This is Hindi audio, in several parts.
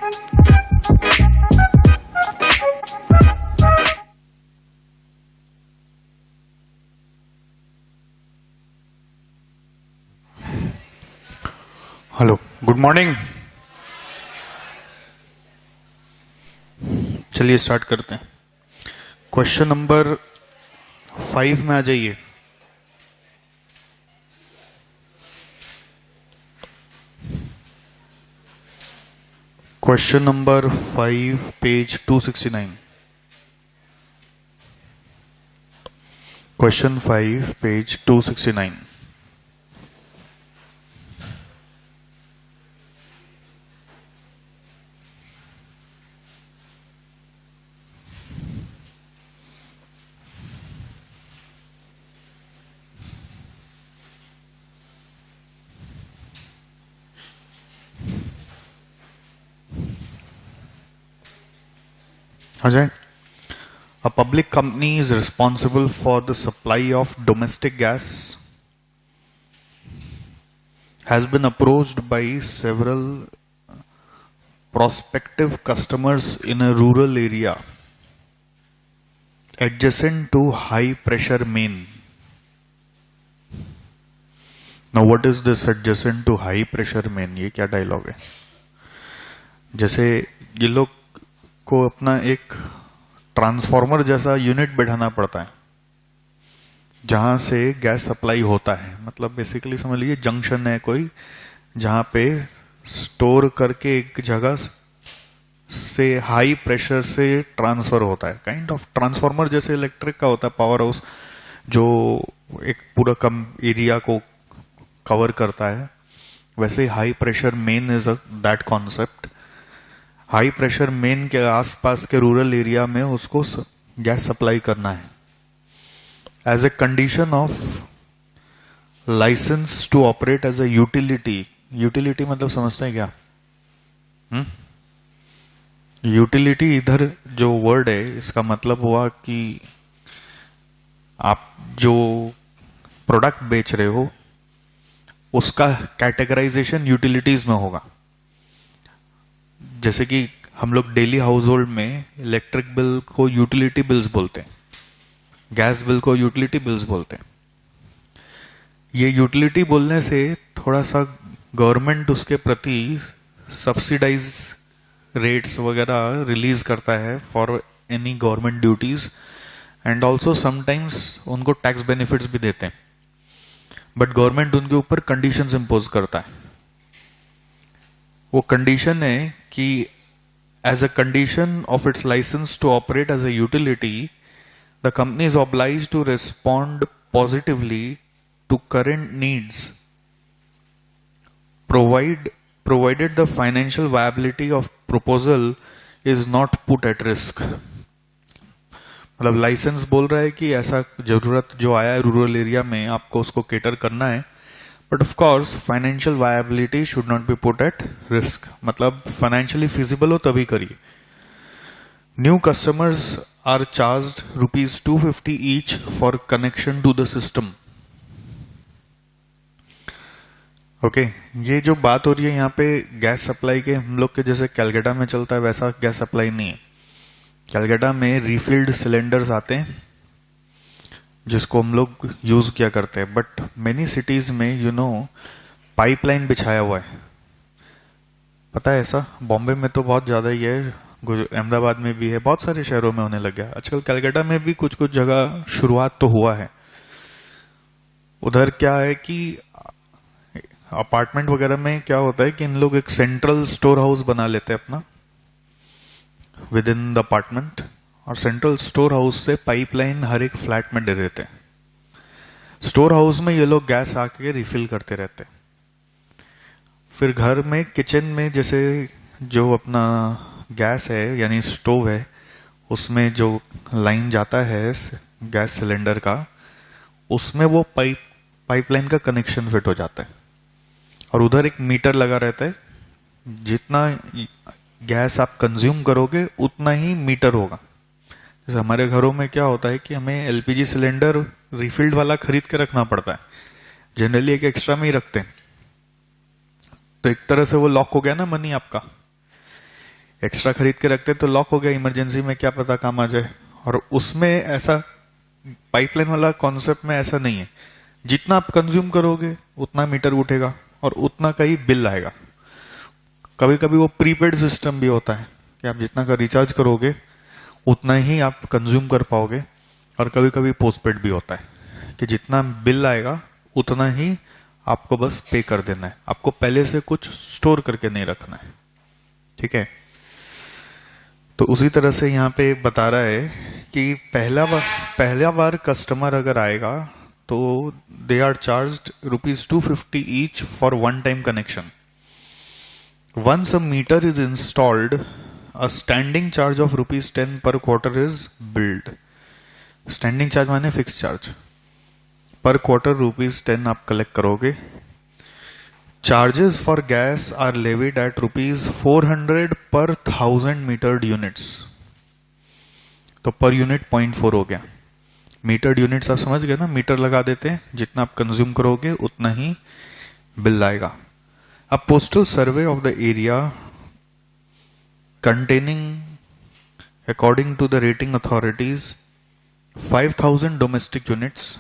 Hello, good morning. चलिए स्टार्ट करते हैं। क्वेश्चन नंबर 5 में आ जाइए। Question number 5, page 269। Question 5, page 269। Ajay, a public company is responsible for the supply of domestic gas, has been approached by several prospective customers in a rural area adjacent to high pressure main. Now what is this adjacent to high pressure main? ये क्या डायलॉग है? जैसे ये लोग को अपना एक ट्रांसफार्मर जैसा यूनिट बैठाना पड़ता है जहां से गैस सप्लाई होता है। मतलब बेसिकली समझ लीजिए जंक्शन है कोई, जहां पे स्टोर करके एक जगह से हाई प्रेशर से ट्रांसफर होता है। काइंड ऑफ ट्रांसफार्मर जैसे इलेक्ट्रिक का होता है, पावर हाउस जो एक पूरा कम एरिया को कवर करता है, वैसे high pressure main is that concept. High pressure main के आसपास के रूरल एरिया में उसको गैस सप्लाई करना है as a condition of licence to operate as a utility. Utility मतलब समझते हैं क्या? यूटिलिटी इधर जो वर्ड है इसका मतलब हुआ कि आप जो प्रोडक्ट बेच रहे हो उसका कैटेगराइजेशन यूटिलिटीज में होगा। जैसे कि हम लोग डेली हाउस होल्ड में इलेक्ट्रिक बिल को यूटिलिटी बिल्स बोलते हैं, गैस बिल को यूटिलिटी बिल्स बोलते हैं। ये यूटिलिटी बोलने से थोड़ा सा गवर्नमेंट उसके प्रति सब्सिडाइज रेट्स वगैरह रिलीज करता है for any government duties, and also sometimes उनको टैक्स बेनिफिट्स भी देते हैं, बट गवर्नमेंट उनके ऊपर कंडीशंस इंपोज करता है। वो कंडीशन है कि as a condition of its licence to operate as a utility, the company is oblige to respond positively to current needs provided the financial viability of proposal is not put at risk। मतलब लाइसेंस बोल रहा है कि ऐसा जरूरत जो आया है रूरल एरिया में आपको उसको केटर करना है, but of course financial viability should not be put at risk. मतलब फाइनेंशियली फिजिबल हो तभी करिए। New customers are charged ₹250 each for connection to the system. Okay, ये जो बात हो रही है यहाँ पे गैस सप्लाई के, हम लोग के जैसे कैलकाटा में चलता है वैसा गैस सप्लाई नहीं है। कैलकाटा में रिफिल्ड सिलेंडर्स आते हैं जिसको हम लोग यूज किया करते हैं, बट मेनी सिटीज में पाइपलाइन बिछाया हुआ है। पता है ऐसा? बॉम्बे में तो बहुत ज्यादा ही है, अहमदाबाद में भी है, बहुत सारे शहरों में होने लग गया आजकल। कैलकाटा में भी कुछ कुछ जगह शुरुआत तो हुआ है। उधर क्या है कि अपार्टमेंट वगैरह में क्या होता है कि इन लोग एक सेंट्रल स्टोर हाउस बना लेते हैं अपना विद इन द अपार्टमेंट, और सेंट्रल स्टोर हाउस से पाइपलाइन हर एक फ्लैट में दे देते हैं। स्टोर हाउस में ये लोग गैस आके रिफिल करते रहते हैं। फिर घर में किचन में जैसे जो अपना गैस है यानी स्टोव है, उसमें जो लाइन जाता है गैस सिलेंडर का, उसमें वो पाइपलाइन का कनेक्शन फिट हो जाता है, और उधर एक मीटर लगा रहता है। जितना गैस आप कंज्यूम करोगे उतना ही मीटर होगा। जैसे हमारे घरों में क्या होता है कि हमें एलपीजी सिलेंडर रिफिल्ड वाला खरीद के रखना पड़ता है, जनरली एक एक्स्ट्रा में ही रखते हैं। तो एक तरह से वो लॉक हो गया ना मनी आपका। एक्स्ट्रा खरीद के रखते तो लॉक हो गया, इमरजेंसी में क्या पता काम आ जाए। और उसमें ऐसा पाइपलाइन वाला कॉन्सेप्ट में ऐसा नहीं है, जितना आप कंज्यूम करोगे उतना मीटर उठेगा और उतना का ही बिल आएगा। कभी कभी वो प्रीपेड सिस्टम भी होता है कि आप जितना का रिचार्ज करोगे उतना ही आप कंज्यूम कर पाओगे, और कभी कभी पोस्टपेड भी होता है कि जितना बिल आएगा उतना ही आपको बस पे कर देना है, आपको पहले से कुछ स्टोर करके नहीं रखना है। ठीक है, तो उसी तरह से यहाँ पे बता रहा है कि पहला बार कस्टमर अगर आएगा तो they are charged ₹250 each for one time connection. Once a meter is installed, a standing charge of ₹10 per quarter is billed. Standing charge माने फिक्स चार्ज, पर क्वार्टर ₹10 आप कलेक्ट करोगे। Charges for gas are levied at ₹400 per 1000 metered units. तो पर यूनिट 0.4 हो गया। मीटर्ड यूनिट्स आप समझ गए ना, मीटर लगा देते हैं, जितना आप कंज्यूम करोगे उतना ही बिल आएगा। A postal survey of the area containing, according to the rating authorities, 5,000 domestic units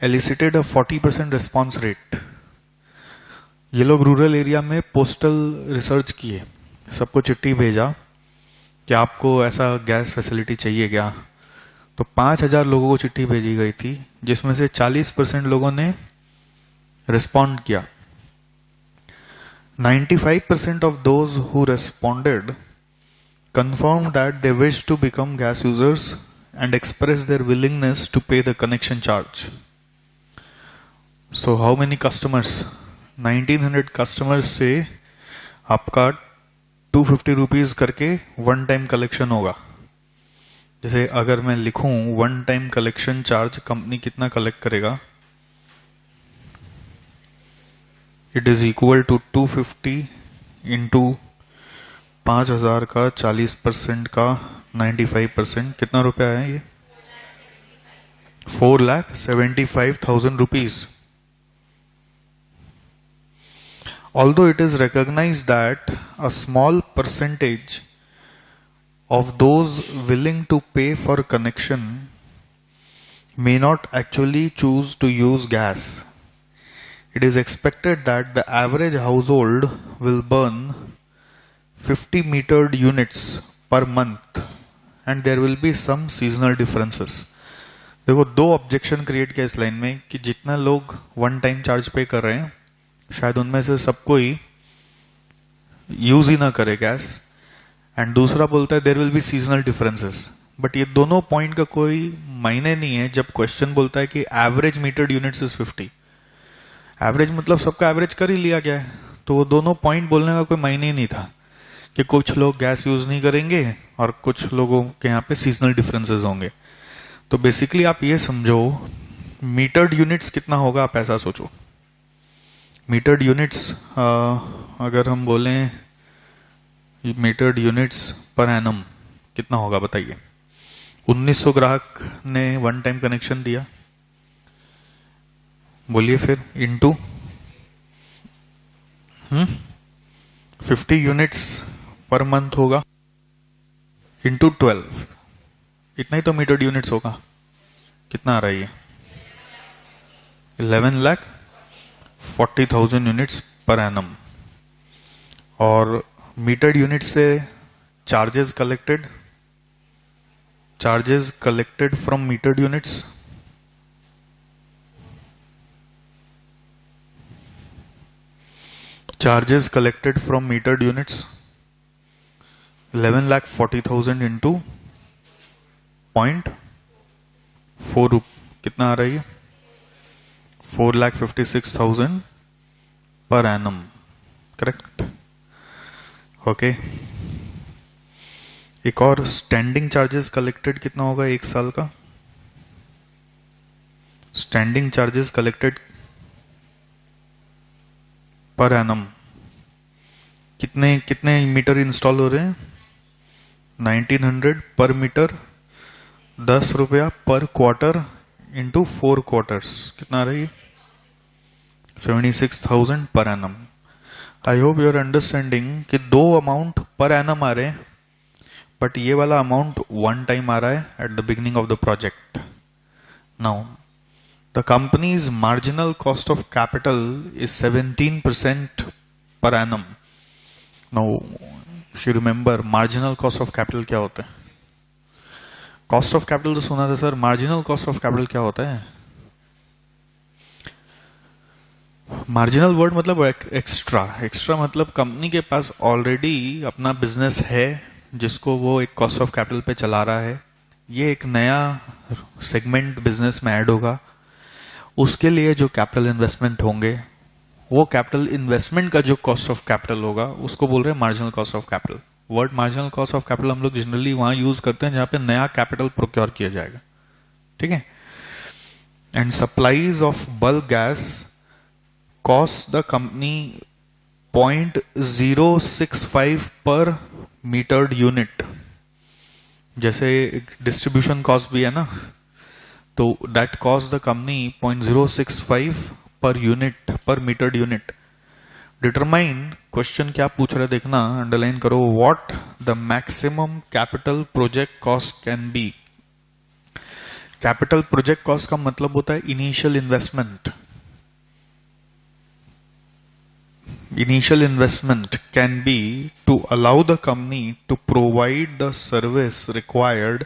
elicited a 40% response rate। ये लोग रूरल एरिया में पोस्टल रिसर्च किए, सबको चिट्ठी भेजा कि आपको ऐसा गैस फैसिलिटी चाहिए क्या। तो 5,000 लोगों को चिट्ठी भेजी गई थी, जिसमें से 40% लोगों ने रिस्पॉन्ड किया। 95% of those who responded confirmed that they wish to become gas users and expressed their willingness to pay the connection charge. So how many customers? 1900 customers से आपका 250 रुपीज करके वन टाइम कलेक्शन होगा। जैसे अगर मैं लिखूं one time collection charge company कितना कलेक्ट करेगा, it is equal to 250 into 5,000 का 40% का 95%, कितना रुपया है ये? 4,75,000 rupees. Although it is recognized that a small percentage of those willing to pay for connection may not actually choose to use gas, it is expected that the average household will burn 50 metered units per month and there will be some seasonal differences। देखो, दो ऑब्जेक्शन क्रिएट किया इस लाइन में कि जितना लोग वन टाइम चार्ज पे कर रहे हैं शायद उनमें से सबको ही यूज ही ना करे गैस, एंड दूसरा बोलता है there will be seasonal differences. But ये दोनों पॉइंट का कोई मायने नहीं है जब क्वेश्चन बोलता है कि average metered units is 50। Average मतलब सबका एवरेज कर ही लिया गया है, तो वो दोनों पॉइंट बोलने का कोई मायने ही नहीं था कि कुछ लोग गैस यूज नहीं करेंगे और कुछ लोगों के यहाँ पे सीजनल डिफरेंसेस होंगे। तो बेसिकली आप ये समझो मीटर्ड यूनिट्स कितना होगा, आप ऐसा सोचो। मीटर्ड यूनिट्स अगर हम बोलें मीटर्ड यूनिट्स पर एनम कितना होगा बताइए। 1900 ग्राहक ने वन टाइम कनेक्शन दिया, बोलिए फिर इनटू 50 यूनिट्स पर मंथ होगा इनटू 12, इतना ही तो मीटर्ड यूनिट्स होगा। कितना आ रहा है ये? 11,40,000 यूनिट्स पर एनम। और मीटर्ड यूनिट से charges collected from metered units, charges collected from metered units 11,40,000 into 0.4, कितना आ रही है? 4,56,000 पर एनम, करेक्ट? ओके। एक और स्टैंडिंग चार्जेस कलेक्टेड कितना होगा एक साल का? Standing charges collected per annum कितने मीटर इंस्टॉल हो रहे हैं? 1900 पर मीटर, 10 रुपया पर क्वार्टर इंटू 4 क्वार्टर्स, कितना आ रही है? 76,000 per annum. I hope you are understanding कि दो अमाउंट पर एनम आ रहे हैं, बट ये वाला अमाउंट वन टाइम आ रहा है at the beginning of the project. Now the companies marginal cost of capital is 17% per annum. Now, if you remember, marginal cost of capital क्या होता है? Cost of capital तो सुना था sir, marginal cost of capital क्या होता है? मार्जिनल वर्ड मतलब एक्स्ट्रा. एक्स्ट्रा मतलब कंपनी के पास ऑलरेडी अपना बिजनेस है जिसको वो एक कॉस्ट ऑफ कैपिटल पे चला रहा है. ये एक नया सेगमेंट बिजनेस में ऐड होगा, उसके लिए जो कैपिटल इन्वेस्टमेंट होंगे, वो कैपिटल इन्वेस्टमेंट का जो कॉस्ट ऑफ कैपिटल होगा उसको बोल रहे हैं marginal cost of capital. Word marginal cost of capital हम लोग जनरली वहां यूज करते हैं जहां पे नया कैपिटल प्रोक्योर किया जाएगा. ठीक है. And supplies of bulk gas cost the company 0.065 पर मीटर्ड यूनिट. जैसे डिस्ट्रीब्यूशन कॉस्ट भी है ना, तो that cost the company 0.065 per unit, पर मीटर्ड यूनिट. डिटरमाइन, क्वेश्चन क्या पूछ रहे देखना, अंडरलाइन करो. What the maximum capital project cost can be. Capital project cost का मतलब होता है initial investment. Initial investment can be to allow the company to provide the service required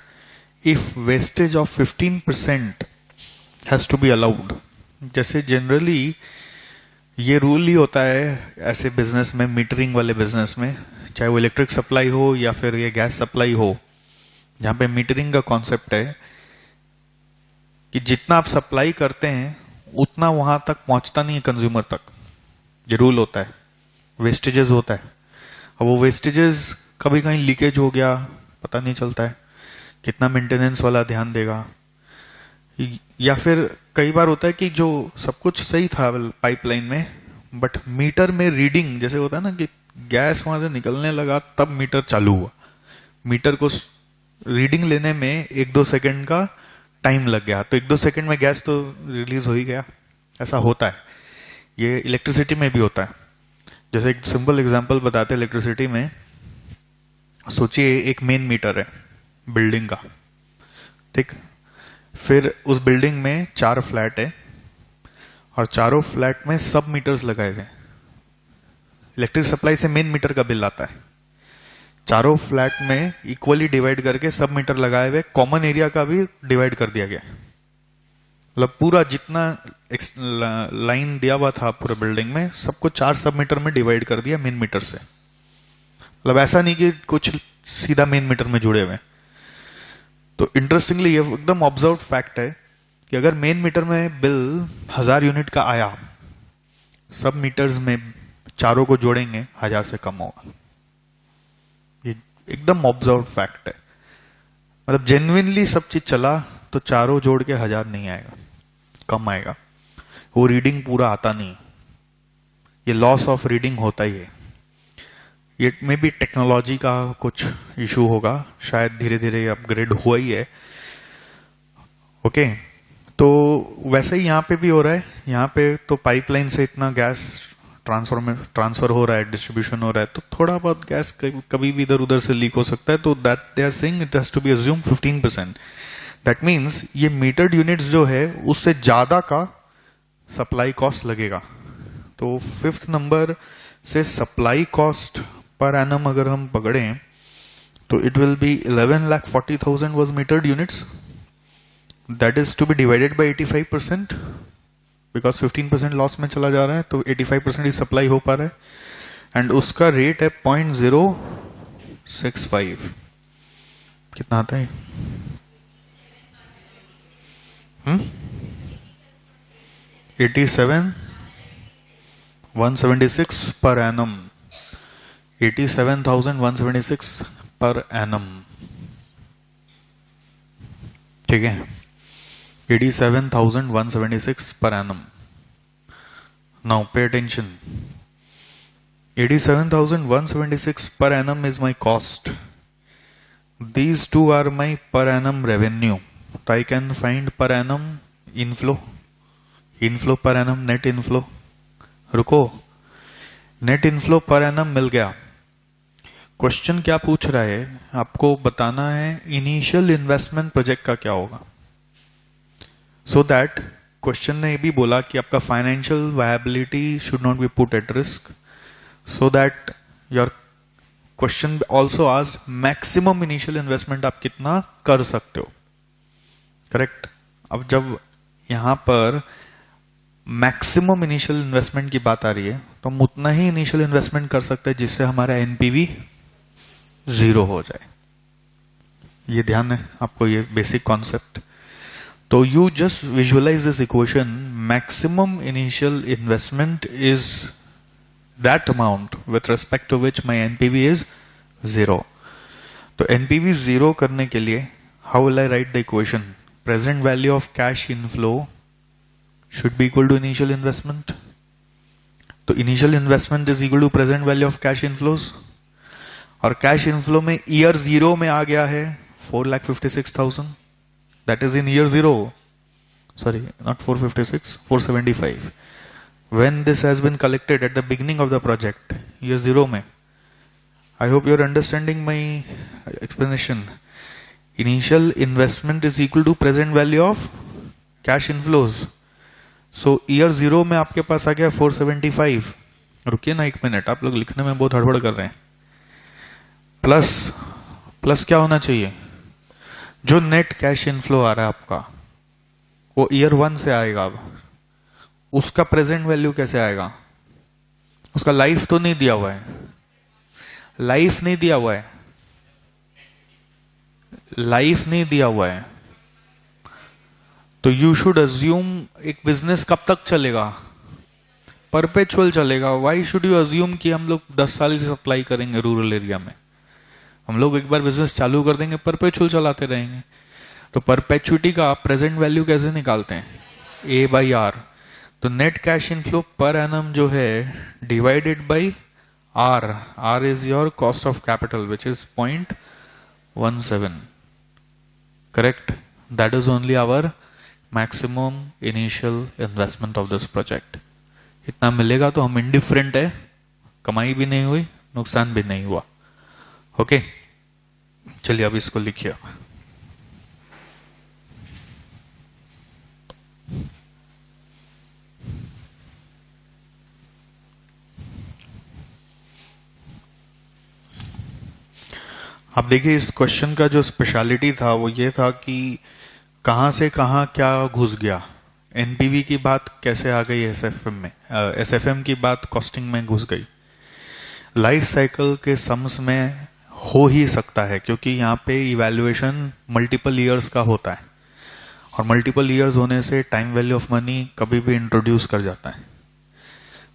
if wastage of 15% has to be allowed. जैसे जनरली ये रूल ही होता है ऐसे बिजनेस में, मीटरिंग वाले बिजनेस में, चाहे वो इलेक्ट्रिक सप्लाई हो या फिर ये गैस सप्लाई हो, जहां पे मीटरिंग का कॉन्सेप्ट है कि जितना आप सप्लाई करते हैं उतना वहां तक पहुंचता नहीं है कंज्यूमर तक. ये रूल होता है. वेस्टेजेस होता है. अब वो वेस्टेजेस कभी कहीं लीकेज हो गया, पता नहीं चलता है, कितना मेंटेनेंस वाला ध्यान देगा. या फिर कई बार होता है कि जो सब कुछ सही था पाइपलाइन में, बट मीटर में रीडिंग, जैसे होता है ना कि गैस वहां से निकलने लगा तब मीटर चालू हुआ, मीटर को रीडिंग लेने में 1-2 सेकंड का टाइम लग गया, तो 1-2 सेकंड में गैस तो रिलीज हो ही गया. ऐसा होता है. ये इलेक्ट्रिसिटी में भी होता है. जैसे एक सिंपल एग्जांपल बताते हैं इलेक्ट्रिसिटी में. सोचिए एक मेन मीटर है बिल्डिंग का, ठीक. फिर उस बिल्डिंग में 4 फ्लैट है और चारों फ्लैट में सब मीटर्स लगाए हुए. इलेक्ट्रिक सप्लाई से मेन मीटर का बिल आता है. चारों फ्लैट में इक्वली डिवाइड करके सब मीटर लगाए हुए, कॉमन एरिया का भी डिवाइड कर दिया गया. मतलब पूरा जितना लाइन दिया हुआ था पूरे बिल्डिंग में, सबको 4 सब मीटर में डिवाइड कर दिया मेन मीटर से. मतलब ऐसा नहीं कि कुछ सीधा मेन मीटर में जुड़े हुए. तो इंटरेस्टिंगली ये एकदम ऑब्जर्व फैक्ट है कि अगर मेन मीटर में बिल 1000 यूनिट का आया, सब मीटर्स में चारों को जोड़ेंगे 1000 से कम होगा. ये एकदम ऑब्जर्व फैक्ट है. मतलब जेन्युइनली सब चीज चला तो चारों जोड़ के 1000 नहीं आएगा, कम आएगा. वो रीडिंग पूरा आता नहीं. ये लॉस ऑफ रीडिंग होता ही है. ये में भी टेक्नोलॉजी का कुछ इशू होगा, शायद धीरे धीरे अपग्रेड हुआ ही है. ओके. तो वैसे ही यहां पे भी हो रहा है. यहां पे तो पाइपलाइन से इतना गैस ट्रांसफर हो रहा है, डिस्ट्रीब्यूशन हो रहा है, तो थोड़ा बहुत गैस कभी भी इधर उधर से लीक हो सकता है. तो that they are saying it has to be assume 15%. That means ये मीटर्ड यूनिट्स जो है उससे ज्यादा का सप्लाई कॉस्ट लगेगा. तो 5th नंबर से सप्लाई कॉस्ट पर एनम अगर हम पकड़े तो it will be 11,40,000 was metered units. That is to be divided by 85%, because 15% loss में चला जा रहा है, तो 85% ही सप्लाई हो पा रहा है. एंड उसका रेट है 0.065. कितना आता है? 87,176 पर एनम. 87,176 per annum. ठीक है. 87,176 per annum. Now pay attention. 87,176 per annum is my cost. These two are my per annum revenue. So I can find per annum inflow. Inflow per annum, net inflow. रुको, net inflow per annum मिल गया. क्वेश्चन क्या पूछ रहा है, आपको बताना है इनिशियल इन्वेस्टमेंट प्रोजेक्ट का क्या होगा। सो दैट क्वेश्चन ने ये भी बोला कि आपका financial viability should not be put at risk, so that your question also asked maximum initial investment आप कितना कर सकते हो, करेक्ट। अब जब यहां पर मैक्सिमम इनिशियल इन्वेस्टमेंट की बात आ रही है तो हम उतना ही इनिशियल इन्वेस्टमेंट कर सकते हैं जिससे हमारा एनपीवी 0 हो जाए। ये ध्यान है आपको, ये बेसिक कॉन्सेप्ट। तो you just visualise this equation, maximum initial investment is that amount with respect to which my NPV is 0। तो एनपीवी 0 करने के लिए how will I write the equation, present value of cash inflow should be equal to initial investment। तो initial investment is equal to present value of cash inflows, और कैश इनफ्लो में ईयर 0 में आ गया है 4,56,000, that is in year 0, sorry not 456, 475 when this has been collected at the beginning of the project, year 0 में। I hope you are understanding my explanation। Initial investment is equal to present value of cash inflows। So year 0 में आपके पास आ गया 475, रुकिए ना एक मिनट, आप लोग लिखने में बहुत हड़बड़ कर रहे हैं। प्लस क्या होना चाहिए, जो नेट कैश इनफ्लो आ रहा है आपका वो ईयर 1 से आएगा। अब उसका प्रेजेंट वैल्यू कैसे आएगा, उसका लाइफ तो नहीं दिया हुआ है, लाइफ नहीं दिया हुआ है, लाइफ नहीं दिया हुआ है। तो यू शुड अज्यूम एक बिजनेस कब तक चलेगा, परपेचुअल चलेगा। वाई शुड यू अज्यूम कि हम लोग 10 साल से सप्लाई करेंगे रूरल एरिया में, हम लोग एक बार बिजनेस चालू कर देंगे परपेचुअल चलाते रहेंगे। तो परपेचुइटी का आप प्रेजेंट वैल्यू कैसे निकालते हैं, A/R। तो net cash inflow per annum जो है divided by R is your cost of capital which is 0.17, correct. That is only our maximum initial investment of this project. इतना मिलेगा तो हम इंडिफरेंट है, कमाई भी नहीं हुई नुकसान भी नहीं हुआ। ओके चलिए अब इसको लिखिए। अब देखिए इस क्वेश्चन का जो स्पेशलिटी था वो ये था कि कहां से कहां क्या घुस गया। एनपीवी की बात कैसे आ गई एसएफएम में, एसएफएम की बात कॉस्टिंग में घुस गई। लाइफ साइकिल के सम्स में हो ही सकता है क्योंकि यहाँ पे इवैल्यूएशन मल्टीपल ईयर्स का होता है और मल्टीपल ईयर्स होने से टाइम वैल्यू ऑफ मनी कभी भी इंट्रोड्यूस कर जाता है।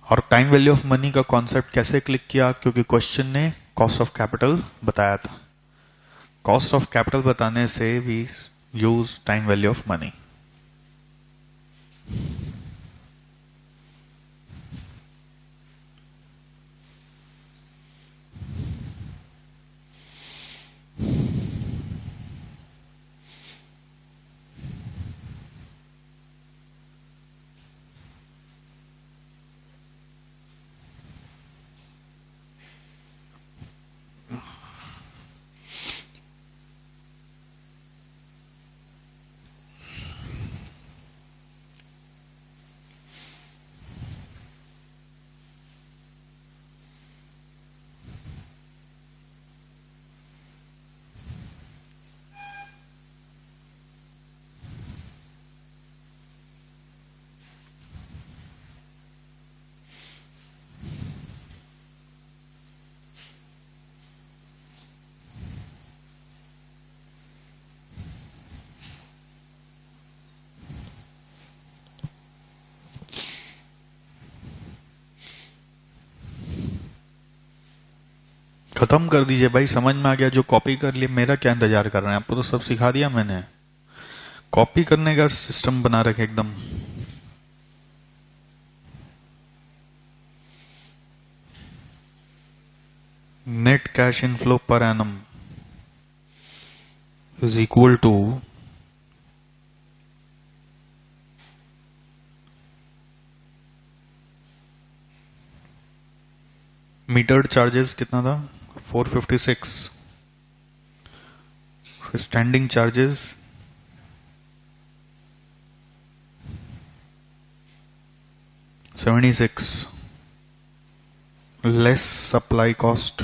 और टाइम वैल्यू ऑफ मनी का कॉन्सेप्ट कैसे क्लिक किया, क्योंकि क्वेश्चन ने कॉस्ट ऑफ कैपिटल बताया था। कॉस्ट ऑफ कैपिटल बताने से we use time value of money. खत्म कर दीजिए भाई, समझ में आ गया। जो कॉपी कर लिए मेरा क्या इंतजार कर रहे हैं, आपको तो सब सिखा दिया मैंने। कॉपी करने का सिस्टम बना रखे एकदम। Net cash inflow per annum is equal to metered charges कितना था 456. Standing charges 76. Less supply cost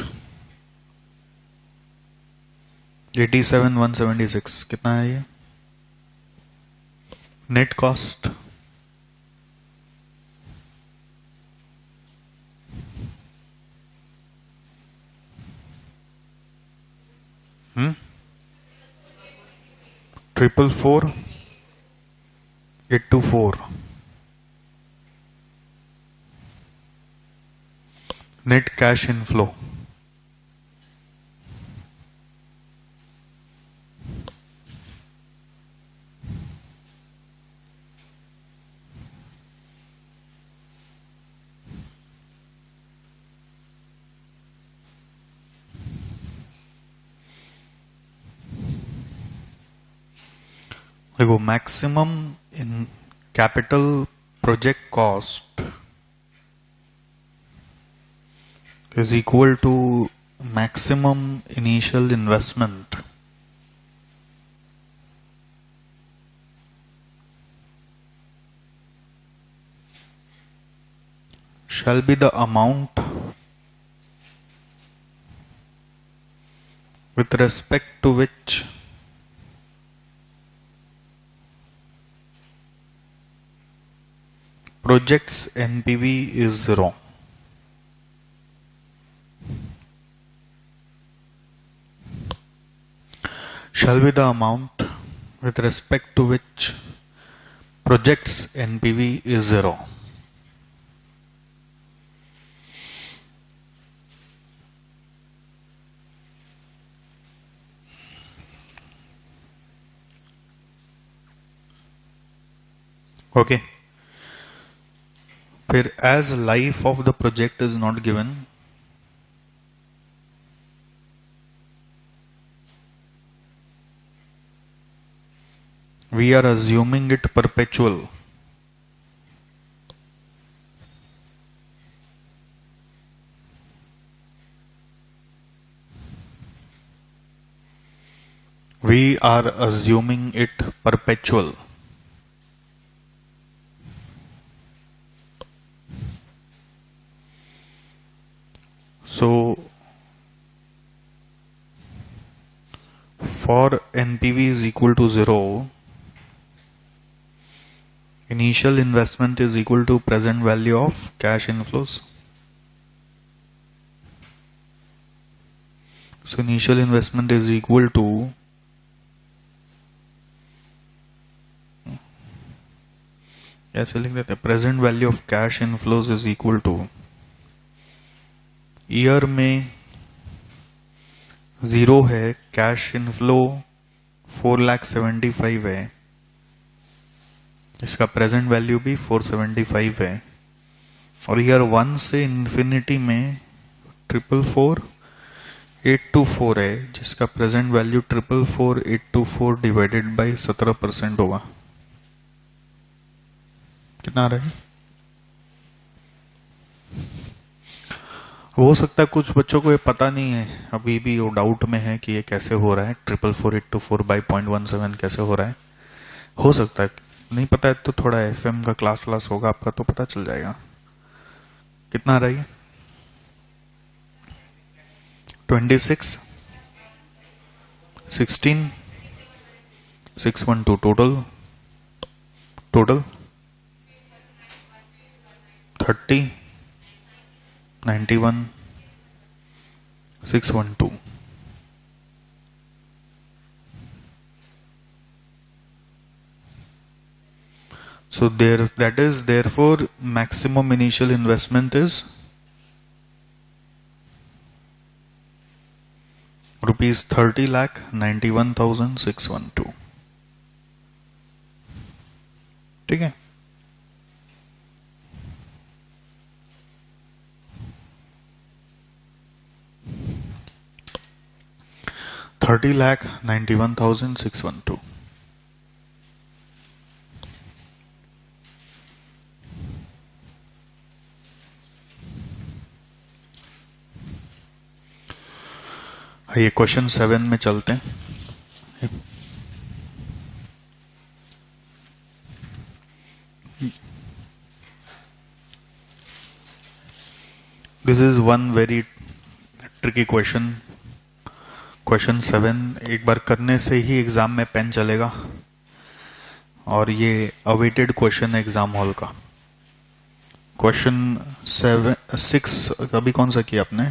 87,176. कितना है ये? नेट कॉस्ट हम्म 444 824. नेट कैश इनफ्लो देखो maximum in capital project cost is equal to maximum initial investment shall be the amount with respect to which project's NPV is 0. Shall be the amount with respect to which project's NPV is 0. Okay. फिर as life of the project is not given, we are assuming it perpetual. We are assuming it perpetual. So for NPV is equal to 0, initial investment is equal to present value of cash inflows. So initial investment is equal to ऐसे लिख देते हैं present value of cash inflows is equal two year में 0 है, कैश इनफ्लो 4,75,000 है, इसका प्रेजेंट वैल्यू भी 475 है, और ईयर 1 से इन्फिनिटी में 444,824 है, जिसका प्रेजेंट वैल्यू 444,824 डिवाइडेड बाई 17% होगा. कितना आ रहा है? हो सकता है कुछ बच्चों को ये पता नहीं है, अभी भी वो डाउट में है कि ये कैसे हो रहा है, 444,824 बाई 0.17 कैसे हो रहा है. हो सकता है नहीं पता है तो थोड़ा एफएम का क्लास होगा आपका तो पता चल जाएगा. कितना आ रहा है? 26 16 612 total 30 91 612. So that is therefore maximum initial investment is rupees 30,91,612. ठीक है. $30,91,612. आइए क्वेश्चन 7 में चलते हैं। This is one very tricky question. Question 7 एक बार करने से ही एग्जाम में पेन चलेगा, और ये अवेटेड क्वेश्चन है एग्जाम हॉल का। क्वेश्चन 6 अभी कौन सा किया आपने?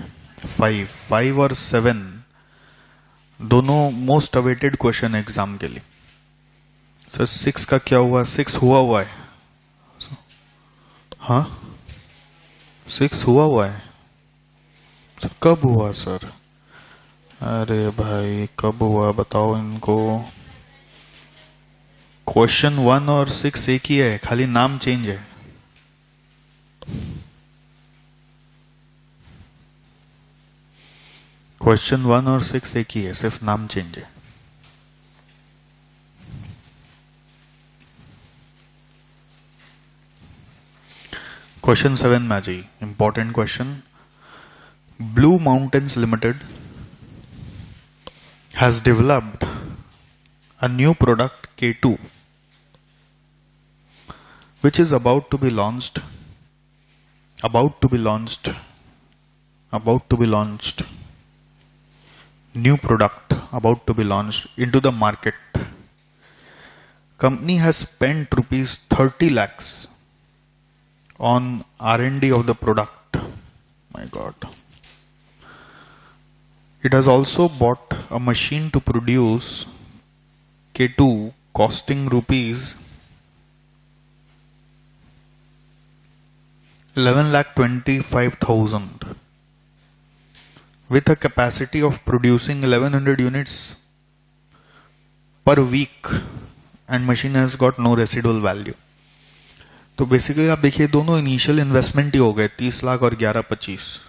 5 और 7 दोनों मोस्ट अवेटेड क्वेश्चन है एग्जाम के लिए। सर 6 का क्या हुआ? 6 हुआ है। हाँ 6 हुआ है सर। कब हुआ सर? अरे भाई कब हुआ बताओ इनको। क्वेश्चन 1 और 6 एक ही है, खाली नाम चेंज है। क्वेश्चन 1 और 6 एक ही है, सिर्फ नाम चेंज है। क्वेश्चन 7 में आ जाइए, important question. Blue mountains limited has developed a new product K2 which is about to be launched new product about to be launched into the market. Company has spent rupees 30 lakhs on R&D of the product. My God. It has also bought a machine to produce K2 costing rupees 11,25,000 with a capacity of producing 1100 units per week, and machine has got no residual value. तो बेसिकली आप देखिए दोनों इनिशियल इन्वेस्टमेंट ही हो गए 30 लाख और 11,25,000।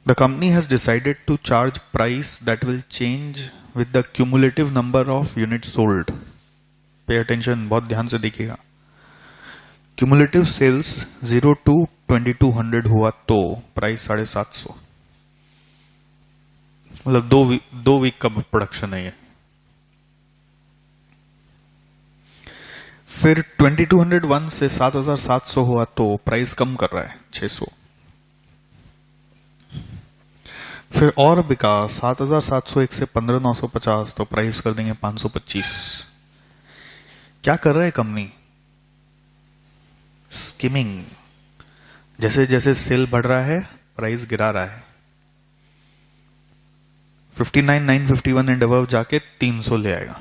The company has decided to charge price that will change with the cumulative number of units sold. Pay attention, बहुत ध्यान से देखिएगा। Cumulative sales 0 to 2200 हुआ तो प्राइस 750, मतलब दो वीक का प्रोडक्शन है ये। फिर 2201 से 7700 हुआ तो प्राइस कम कर रहा है 600। फिर और बिका 7701 से 15950, तो प्राइस कर देंगे 525। क्या कर रहा है कंपनी? स्किमिंग। जैसे जैसे सेल बढ़ रहा है प्राइस गिरा रहा है। 59,951 एंड अबव जाके 300 ले आएगा।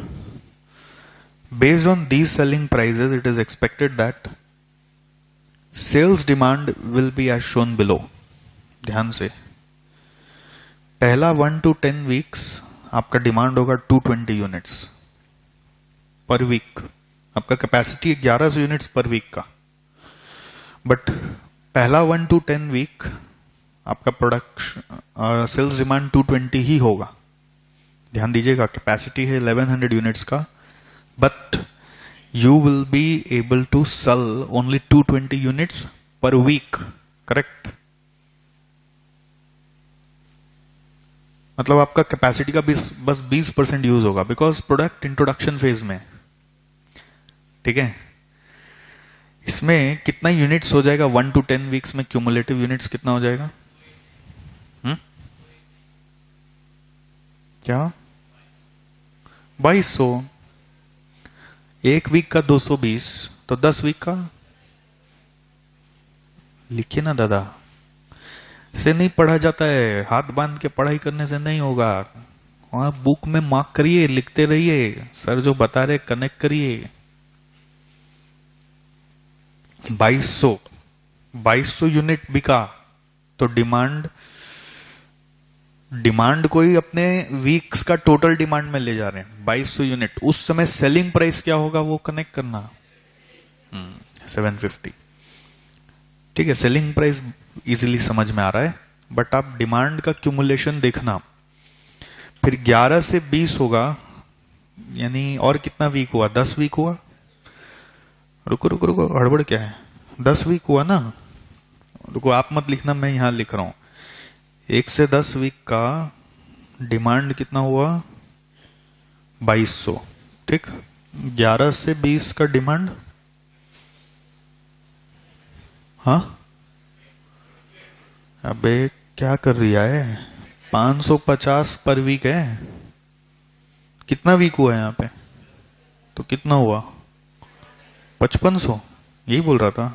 Based on these selling prices it is expected that sales demand will be as shown below. ध्यान से, पहला 1 to 10 वीक्स आपका डिमांड होगा 220 यूनिट्स पर वीक। आपका कैपेसिटी 1100 यूनिट्स पर वीक का, बट पहला 1 to 10 वीक आपका प्रोडक्शन सेल्स डिमांड 220 ही होगा। ध्यान दीजिएगा, कैपेसिटी है 1100 यूनिट्स का, but you will be able to sell only 220 units per week. Correct? मतलब आपका कैपेसिटी का बस 20% यूज होगा, बिकॉज प्रोडक्ट इंट्रोडक्शन फेज में। ठीक है, इसमें कितना यूनिट्स हो जाएगा 1 to 10 वीक्स में? क्यूमुलेटिव यूनिट्स कितना हो जाएगा? क्या? 2200। एक वीक का 220, तो 10 वीक का लिखिए ना दादा। से नहीं पढ़ा जाता है, हाथ बांध के पढ़ाई करने से नहीं होगा। वहां बुक में मार्क करिए, लिखते रहिए, सर जो बता रहे कनेक्ट करिए। 2200 यूनिट बिका, तो डिमांड कोई अपने वीक्स का टोटल डिमांड में ले जा रहे हैं 2200 यूनिट। उस समय सेलिंग प्राइस क्या होगा वो कनेक्ट करना। 750। ठीक है, सेलिंग प्राइस इजीली समझ में आ रहा है, बट आप डिमांड का क्यूमुलेशन देखना। फिर 11 से 20 होगा, यानी और कितना वीक हुआ? 10 वीक हुआ। रुको हड़बड़ क्या है? 10 वीक हुआ ना। रुको, आप मत लिखना, मैं यहां लिख रहा हूं। 1 से 10 वीक का डिमांड कितना हुआ? 2200, ठीक। 11 से 20 का डिमांड, हाँ अबे क्या कर रही है, 550 पर वीक है। कितना वीक हुआ है यहाँ पे? तो कितना हुआ? 5500, यही बोल रहा था।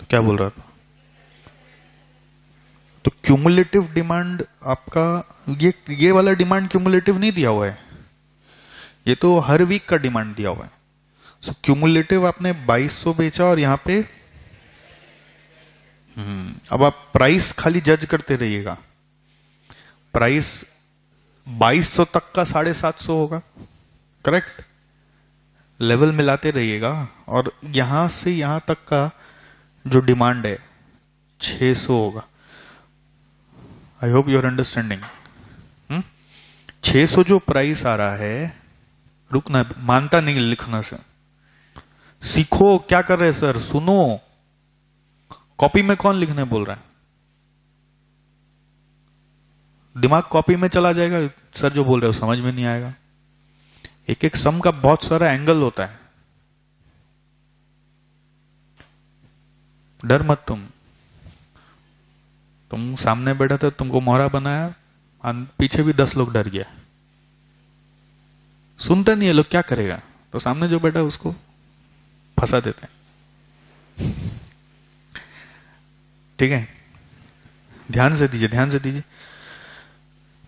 तो क्या बोल रहा था? तो क्यूमुलेटिव डिमांड आपका, ये वाला डिमांड क्यूमुलेटिव नहीं दिया हुआ है, ये तो हर वीक का डिमांड दिया हुआ है। सो क्यूमुलेटिव आपने 2200 बेचा और यहाँ पे अब आप प्राइस खाली जज करते रहिएगा। प्राइस 2200 तक का 750 होगा, करेक्ट। लेवल मिलाते रहिएगा और यहां से यहां तक का जो डिमांड है 600 होगा। I hope you are understanding. 600 जो प्राइस आ रहा है, रुकना, मानता नहीं लिखना से, सीखो। क्या कर रहे हैं सर? सुनो, कॉपी में कौन लिखने बोल रहा है? दिमाग कॉपी में चला जाएगा, सर जो बोल रहे हो समझ में नहीं आएगा। एक एक सम का बहुत सारा एंगल होता है, डर मत। तुम सामने बैठा था, तुमको मोहरा बनाया, पीछे भी 10 लोग डर गया। सुनते नहीं है लोग, क्या करेगा? तो सामने जो बैठा उसको फंसा देते हैं। ठीक है, ध्यान से दीजिए, ध्यान से दीजिए।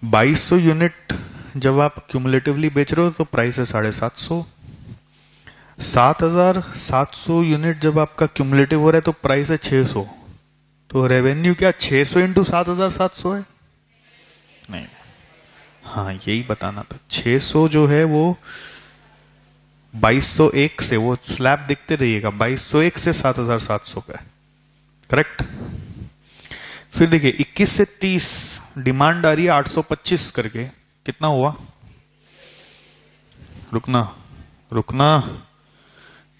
2200 यूनिट जब आप क्यूमुलेटिवली बेच रहे हो तो प्राइस है 750। 7700 यूनिट जब आपका क्यूमुलेटिव हो रहा है तो प्राइस है 600। तो रेवेन्यू क्या 600 इंटू 7700 है? नहीं, हाँ यही बताना था। 600 जो है वो 2201 से, वो स्लैब देखते रहिएगा, 2201 से 7700 का, करेक्ट। फिर देखिए 21 से 30 डिमांड आ रही है 825 करके, कितना हुआ? रुकना रुकना,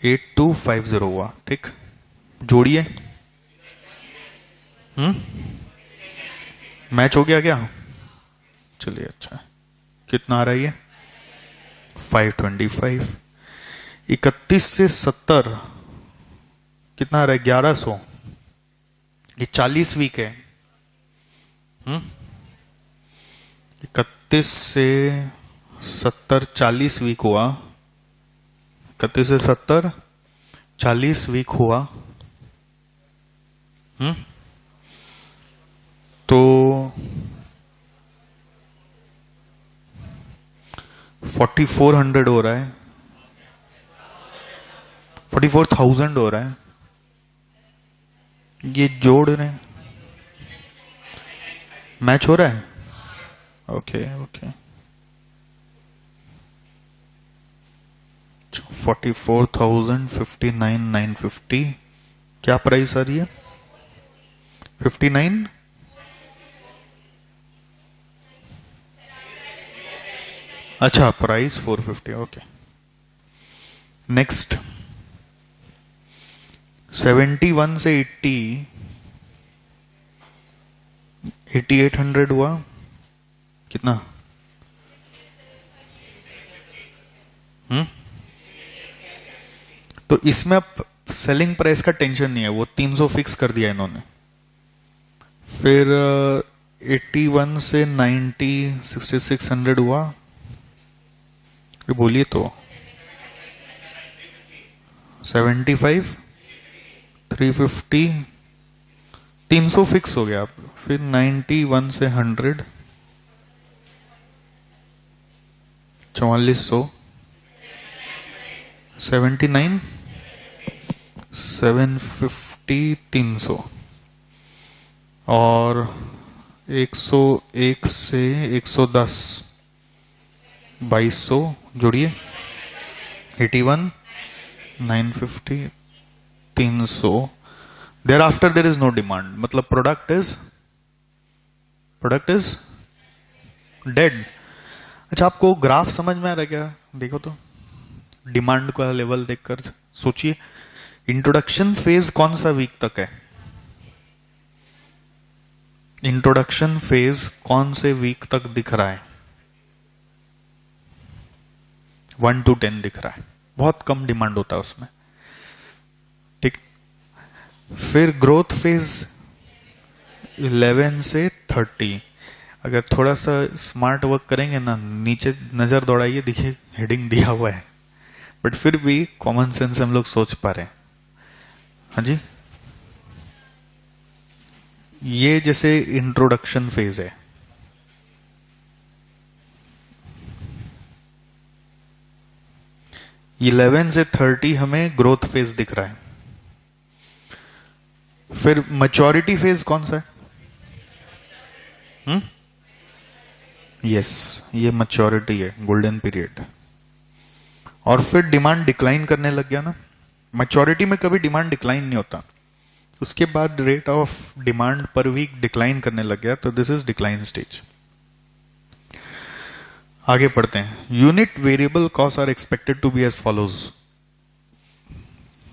8250 हुआ, ठीक। जोड़िए, मैच हो गया क्या? चलिए अच्छा, कितना आ रहा है? 525। 31 से 70 कितना आ रहा है? 1100। ये 40 वीक है। 31 से 70 40 वीक हुआ। 31 से 70 40 वीक हुआ। तो 4400 हो रहा है, 44,000 हो रहा है। ये जोड़ रहे हैं, मैच हो रहा है। ओके ओके, 44,000 59,950 क्या प्राइस आ रही है? 59। अच्छा, प्राइस 450। ओके, नेक्स्ट 71 से 80 8800 हुआ, कितना? तो इसमें अब सेलिंग प्राइस का टेंशन नहीं है, वो 300 फिक्स कर दिया इन्होंने। फिर 81 से 90 6600 हुआ, बोलिए तो। 75 350 300 फिक्स हो गया। फिर 91 से 100 4400। 79 750 300 और 101 से 110 2200 जोड़िए। 81 950 300। Thereafter there is no demand, मतलब प्रोडक्ट इज डेड। अच्छा, आपको ग्राफ समझ में आ रहा है क्या? देखो तो, डिमांड का लेवल देखकर सोचिए, इंट्रोडक्शन फेज कौन सा वीक तक है? इंट्रोडक्शन फेज कौन से वीक तक दिख रहा है? 1 to 10 दिख रहा है, बहुत कम डिमांड होता है उसमें, ठीक। फिर ग्रोथ फेज 11 से 30। अगर थोड़ा सा स्मार्ट वर्क करेंगे ना, नीचे नजर दौड़ाइए, देखिए हेडिंग दिया हुआ है, बट फिर भी कॉमन सेंस हम लोग सोच पा रहे हैं। हाँ जी, ये जैसे इंट्रोडक्शन फेज है, इलेवन से 30 हमें ग्रोथ फेज दिख रहा है। फिर मैच्योरिटी फेज कौन सा है? यस, ये मैच्योरिटी है, गोल्डन पीरियड। और फिर डिमांड डिक्लाइन करने लग गया ना। मैच्योरिटी में कभी डिमांड डिक्लाइन नहीं होता, उसके बाद rate of demand per week decline करने लग गया, तो दिस इज डिक्लाइन स्टेज। आगे पढ़ते हैं। Unit variable cost are expected to be as follows.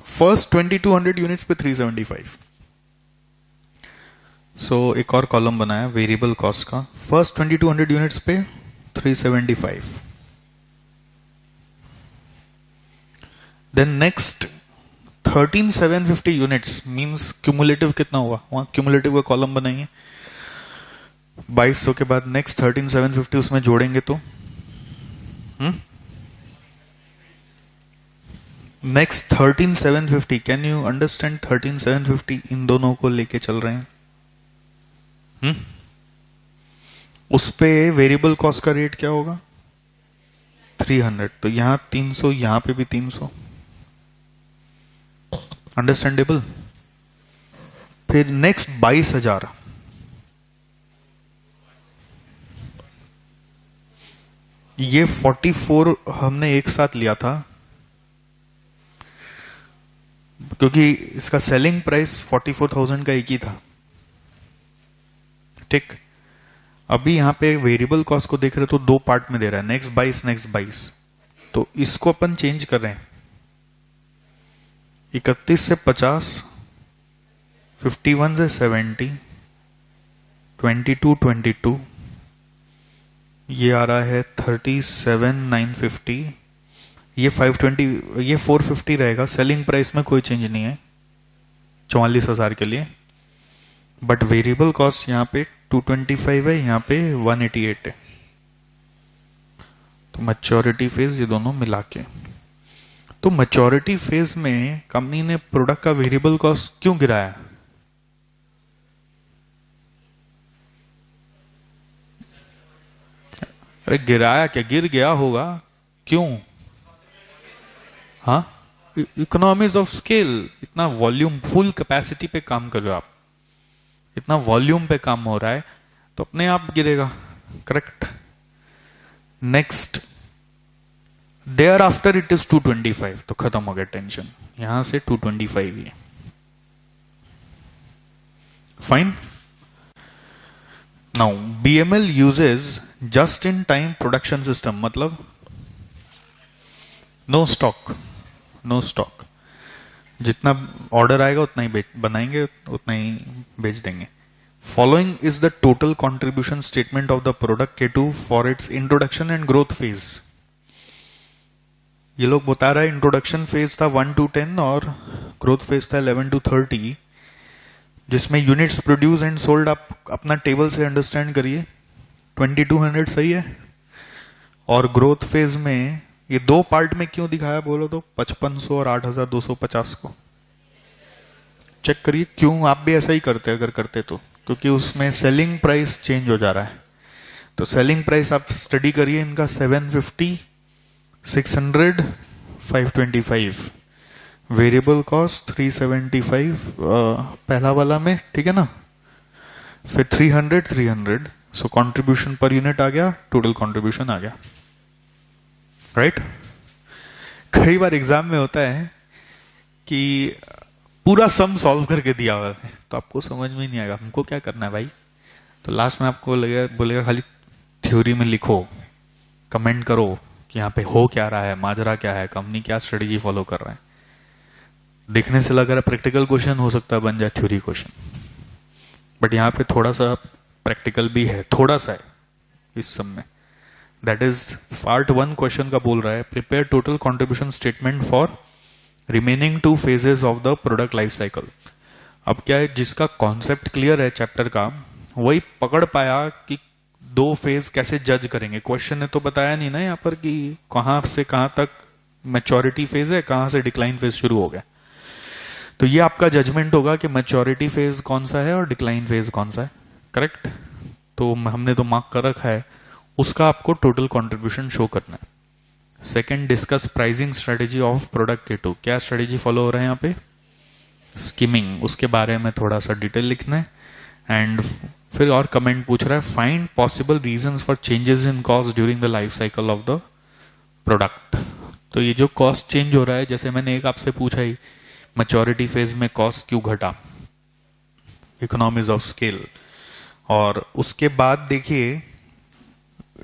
First 2200 units पे 375। सो एक और कॉलम बनाया वेरिएबल कॉस्ट का। फर्स्ट 2200 यूनिट्स पे 375। Then next 13750 units means cumulative कितना हुआ, वहां क्यूमुलेटिव का कॉलम बनाएंगे। 2200 के बाद नेक्स्ट 13750 उसमें जोड़ेंगे तो नेक्स्ट 13750। Can you understand? 13750 इन दोनों को लेके चल रहे हैं। उस पे वेरिएबल कॉस्ट का रेट क्या होगा? 300। तो यहां 300, यहां पे भी 300। अंडरस्टैंडेबल। फिर नेक्स्ट 22,000। ये 44 हमने एक साथ लिया था क्योंकि इसका सेलिंग प्राइस 44,000 का एक ही था, ठीक। अभी यहां पे वेरिएबल कॉस्ट को देख रहे तो दो पार्ट में दे रहा है, नेक्स्ट 22, नेक्स्ट 22। तो इसको अपन चेंज कर रहे हैं। 31 से 50, 51 से 70, 22, 22, ये आ रहा है 37,950, ये 520, ये 450 रहेगा। सेलिंग प्राइस में कोई चेंज नहीं है 44,000 के लिए, बट वेरिएबल कॉस्ट यहाँ पे 225 है, यहाँ पे 188 है। तो मैच्योरिटी फेज ये दोनों मिला के, तो मैच्योरिटी फेज में कंपनी ने प्रोडक्ट का वेरिएबल कॉस्ट क्यों गिराया? अरे गिराया क्या, गिर गया होगा, क्यों? हाँ, इकोनॉमीज ऑफ स्केल। इतना वॉल्यूम, फुल कैपेसिटी पे काम कर रहे हो आप, इतना वॉल्यूम पे काम हो रहा है तो अपने आप गिरेगा, correct. Next thereafter it is 225, तो खत्म हो गया टेंशन, यहां से 225 ही है, fine. Now BML uses just in time production system, मतलब नो स्टॉक, नो स्टॉक। जितना ऑर्डर आएगा उतना ही बनाएंगे, उतना ही बेच देंगे। Following is the total contribution statement of the product K2 for its introduction and growth phase. ये लोग बता रहा है इंट्रोडक्शन फेज था 1 to 10 और ग्रोथ फेज था 11 to 30, जिसमें यूनिट्स प्रोड्यूस एंड सोल्ड आप अपना टेबल से अंडरस्टैंड करिए। 2200 सही है। और ग्रोथ फेज में ये दो पार्ट में क्यों दिखाया बोलो तो, 5500 और 8250 को चेक करिए, क्यों आप भी ऐसा ही करते अगर करते तो, क्योंकि उसमें सेलिंग प्राइस चेंज हो जा रहा है। तो सेलिंग प्राइस आप स्टडी करिए इनका 750, 600, 525, वेरिएबल कॉस्ट 375 पहला वाला में, ठीक है ना। फिर 300, 300, सो कंट्रीब्यूशन पर यूनिट आ गया, टोटल कंट्रीब्यूशन आ गया, राइट। कई बार एग्जाम में होता है कि पूरा सम सॉल्व करके दिया हुआ है तो आपको समझ में नहीं आएगा हमको क्या करना है भाई, तो लास्ट में आपको बोलेगा खाली थ्योरी में लिखो, कमेंट करो कि यहाँ पे हो क्या रहा है, माजरा क्या है, कंपनी क्या स्ट्रेटेजी फॉलो कर रहा है। देखने से लग रहा है प्रैक्टिकल क्वेश्चन हो सकता है बन जाए थ्योरी क्वेश्चन, बट यहाँ पे थोड़ा सा प्रैक्टिकल भी है, थोड़ा सा है इस सब में। दैट इज पार्ट 1 क्वेश्चन का बोल रहा है, prepare total contribution statement for remaining 2 phases of the product life cycle. अब क्या है, जिसका कॉन्सेप्ट क्लियर है चैप्टर का, वही पकड़ पाया कि 2 फेज कैसे जज करेंगे। क्वेश्चन ने तो बताया नहीं ना यहाँ पर कि कहां से कहां तक मैच्योरिटी फेज है, कहां से डिक्लाइन फेज शुरू हो गया। तो ये आपका जजमेंट होगा कि मैच्योरिटी फेज कौन सा है और डिक्लाइन फेज कौन सा है। करेक्ट? तो हमने तो मार्क कर रखा है, उसका आपको टोटल कंट्रीब्यूशन शो करना है। Second, discuss pricing strategy of product के टू। क्या स्ट्रेटेजी फॉलो हो रहा है यहाँ पे? स्कीमिंग, उसके बारे में थोड़ा सा डिटेल लिखना है। एंड फिर और कमेंट पूछ रहा है, find possible reasons for changes in cost during the life cycle of the product. तो ये जो कॉस्ट चेंज हो रहा है, जैसे मैंने एक आपसे पूछा ही, मैच्योरिटी फेज में कॉस्ट क्यों घटा, इकोनॉमीज ऑफ स्केल। और उसके बाद देखिए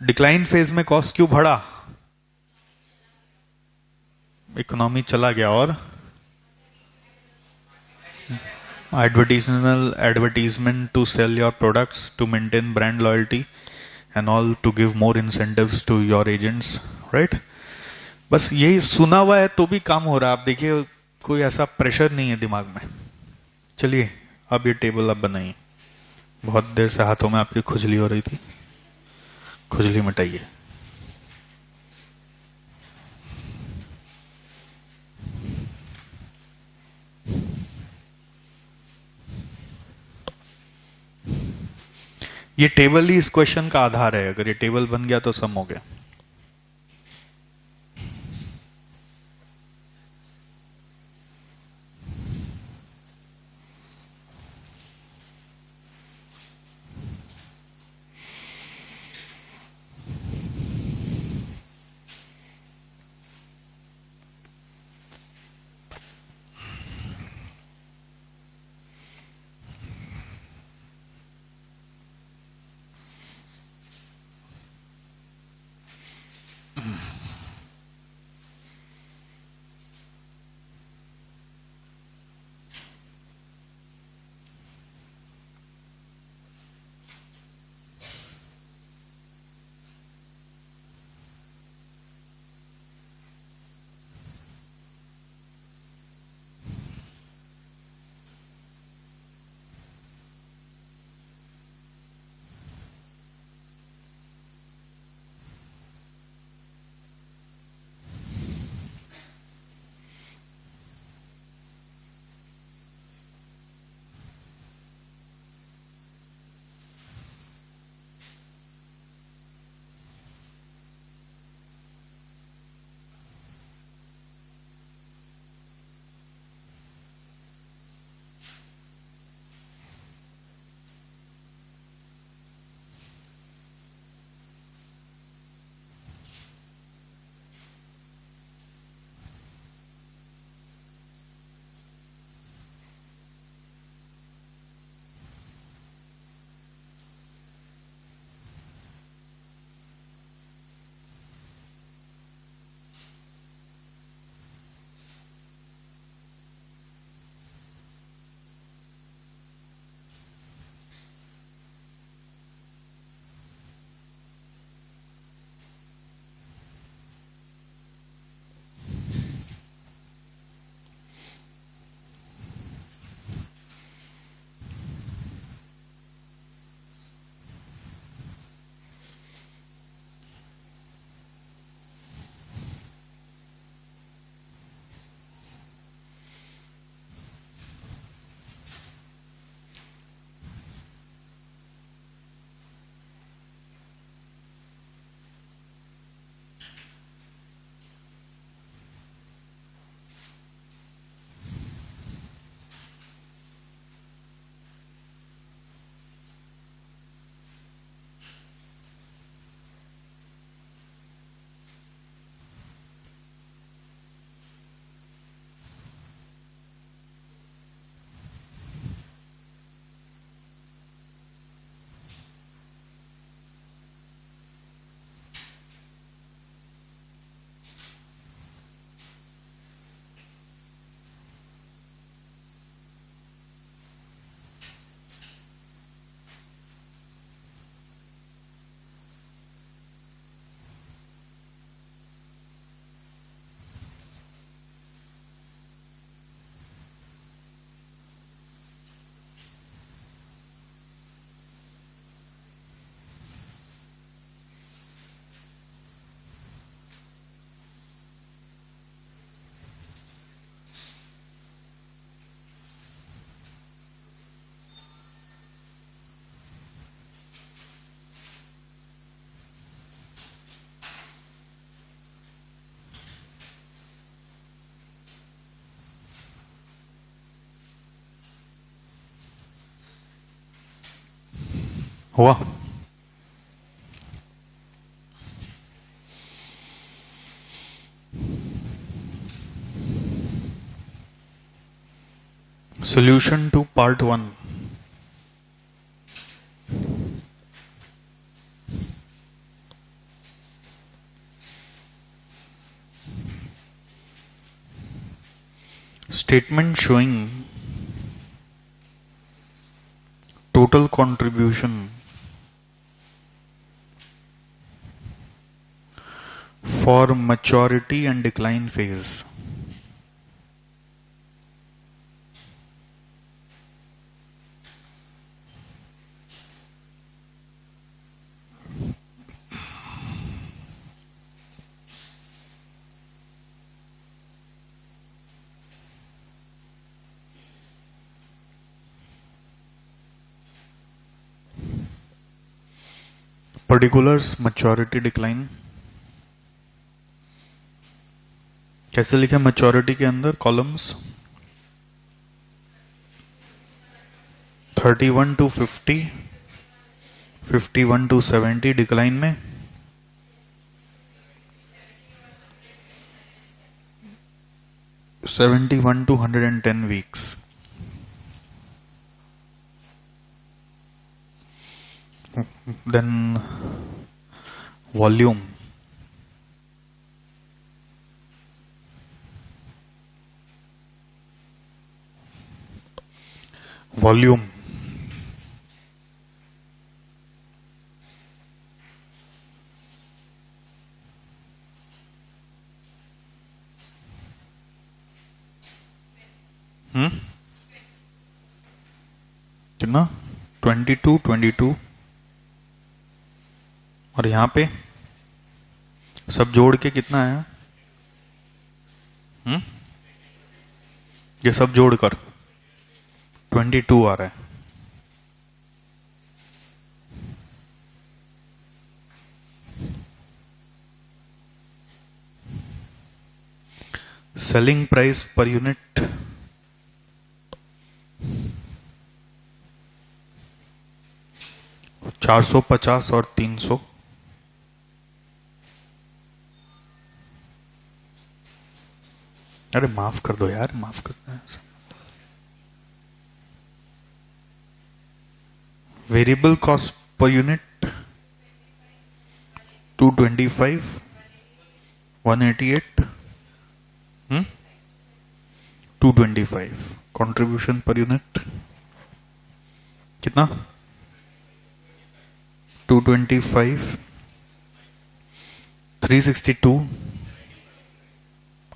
डिक्लाइन फेज में कॉस्ट क्यों बढ़ा, इकोनॉमी चला गया। और advertisement to sell your products, to maintain brand loyalty and all, to give more incentives to your agents, right? बस यही सुना हुआ है तो भी काम हो रहा है। आप देखिए कोई ऐसा प्रेशर नहीं है दिमाग में। चलिए अब ये टेबल आप बनाइए। बहुत देर से हाथों में आपकी खुजली हो रही थी, खुजली मिटाइए। ये टेबल ही इस क्वेश्चन का आधार है। अगर ये टेबल बन गया तो सम हो गया। हुआ? Solution to part 1. Statement showing total contribution for maturity and decline phase. Particulars maturity decline. कैसे लिखे मैच्योरिटी के अंदर कॉलम्स? 31 to 50, 51 to 70. डिक्लाइन में 71 to 110 weeks. Then volume. Volume. कितना? 22 और यहां पे सब जोड़ के कितना है? ये सब जोड़कर 22 आ रहा है. सेलिंग प्राइस पर यूनिट 450 और 300. अरे माफ कर दो यार, माफ करना है. Variable cost per unit 225, 188, 225. Contribution per unit कितना? 225, 362,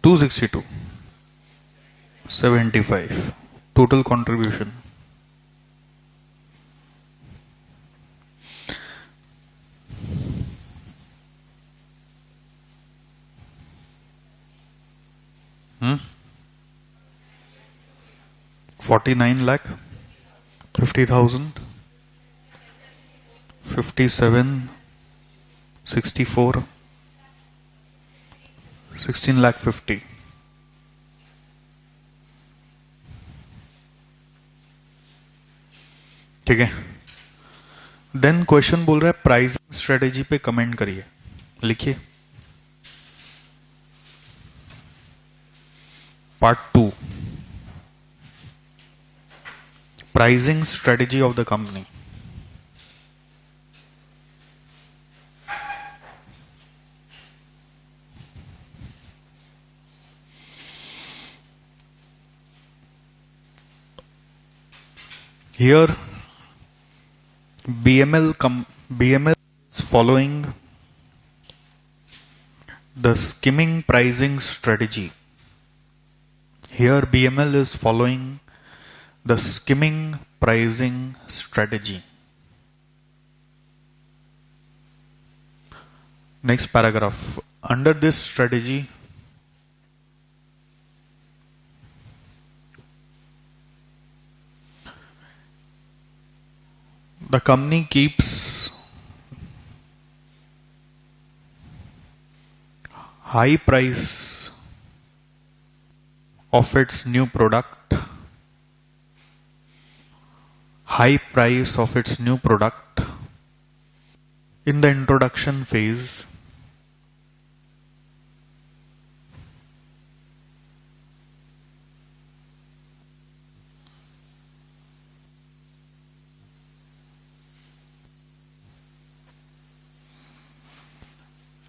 262, 75. Total contribution. हम्म 49 लाख 50,000, 57, 64, 16 लाख 50. ठीक है. देन क्वेश्चन बोल रहा है प्राइसिंग स्ट्रेटेजी पे कमेंट करिए. लिखिए part 2, pricing strategy of the company. Here BML is following the skimming pricing strategy. Here BML is following the skimming pricing strategy. Next paragraph. Under this strategy, the company keeps high price of its new product, high price of its new product in the introduction phase,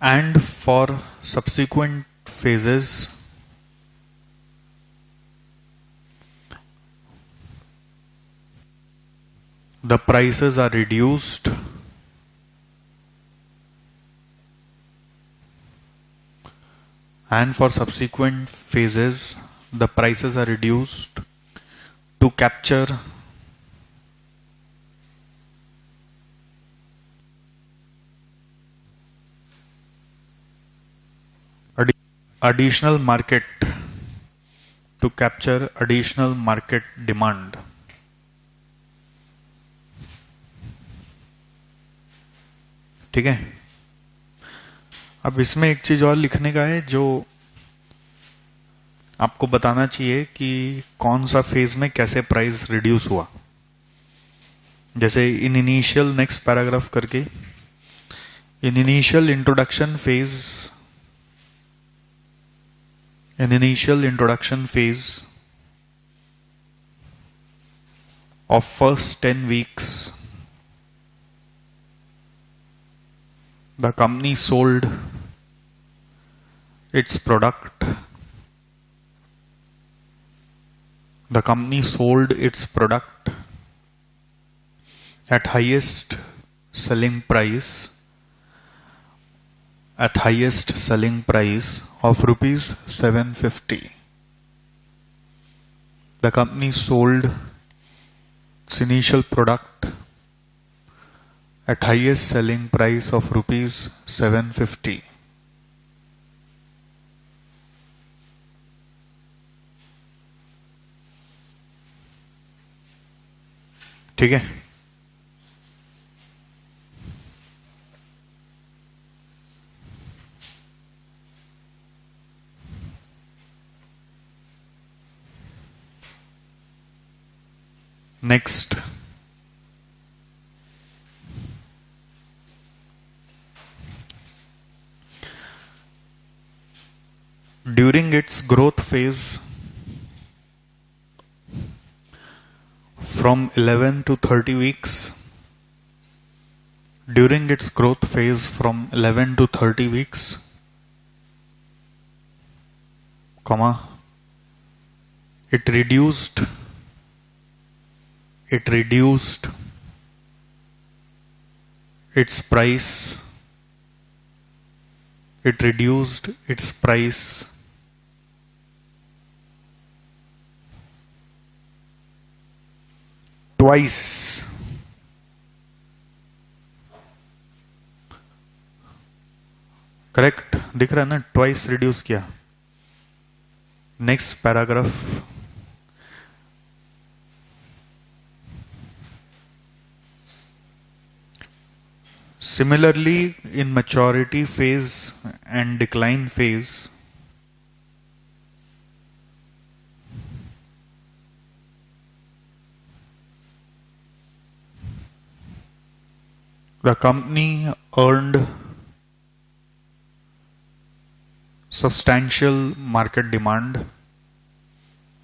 and for subsequent phases, the prices are reduced and for subsequent phases the prices are reduced to capture additional market demand. ठीक है, अब इसमें एक चीज और लिखने का है जो आपको बताना चाहिए कि कौन सा फेज में कैसे प्राइस रिड्यूस हुआ। जैसे इन इनिशियल नेक्स्ट पैराग्राफ करके, in initial introduction phase of first 10 weeks, the company sold its product. The company sold its product at highest selling price of rupees 750. The company sold its initial product at highest selling price of rupees 750. ठीक है, next during its growth phase from 11 to 30 weeks, during its growth phase from 11 to 30 weeks, comma, it reduced its price twice correct दिख रहा है ना, ट्वाइस रिड्यूस किया। Next paragraph, similarly in maturity phase and decline phase, the company earned substantial market demand.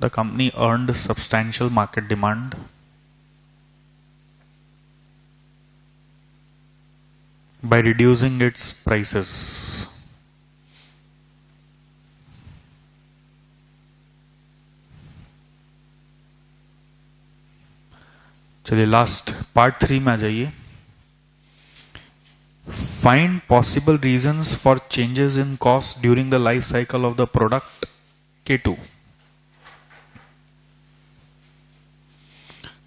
The company earned substantial market demand by reducing its prices. चलिए लास्ट पार्ट 3 में आ जाइए। Find possible reasons for changes in cost during the life cycle of the product. K2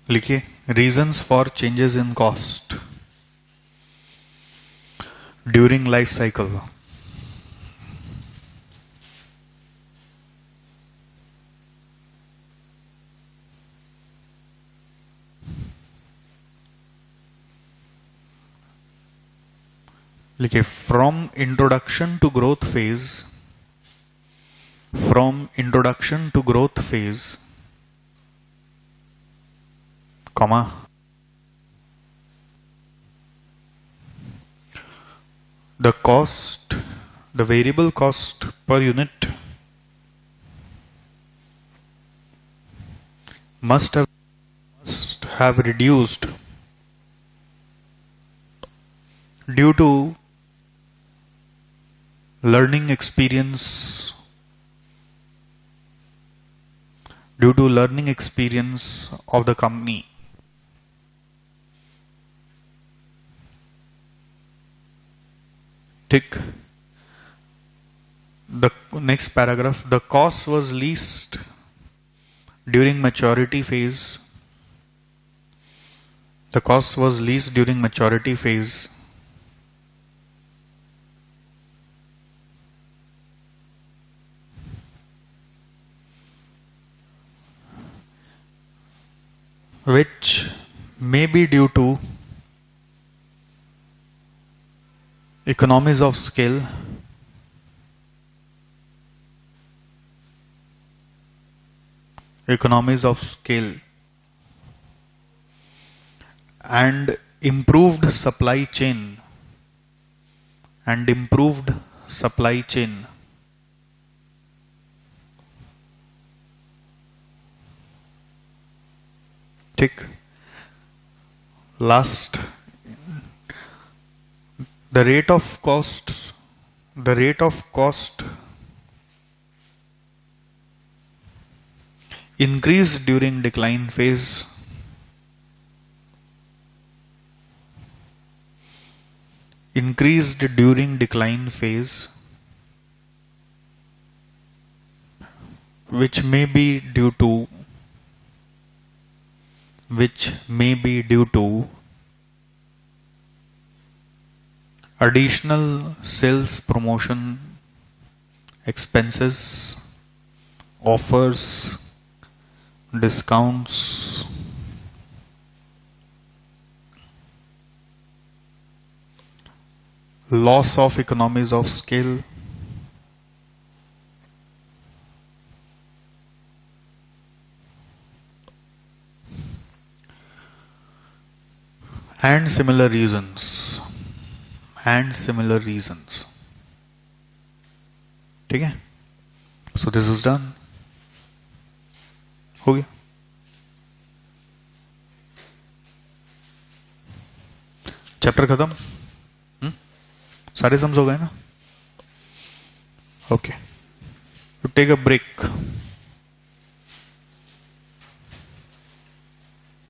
लिखिए, reasons for changes in cost during life cycle. लिखिए, from introduction to growth phase, comma, the cost, the variable cost per unit must have reduced due to learning experience, of the company. Tick. The next paragraph, the cost was least during maturity phase. The cost was least during maturity phase. Which may be due to economies of scale, and improved supply chain, Tick. Last, the rate of cost increased during decline phase. Which may be due to additional sales promotion expenses, offers, discounts, loss of economies of scale, and similar reasons. ठीक है? So this is done. हो गया? चैप्टर खत्म? सारे सम्स हो गए ना? Okay, take a break.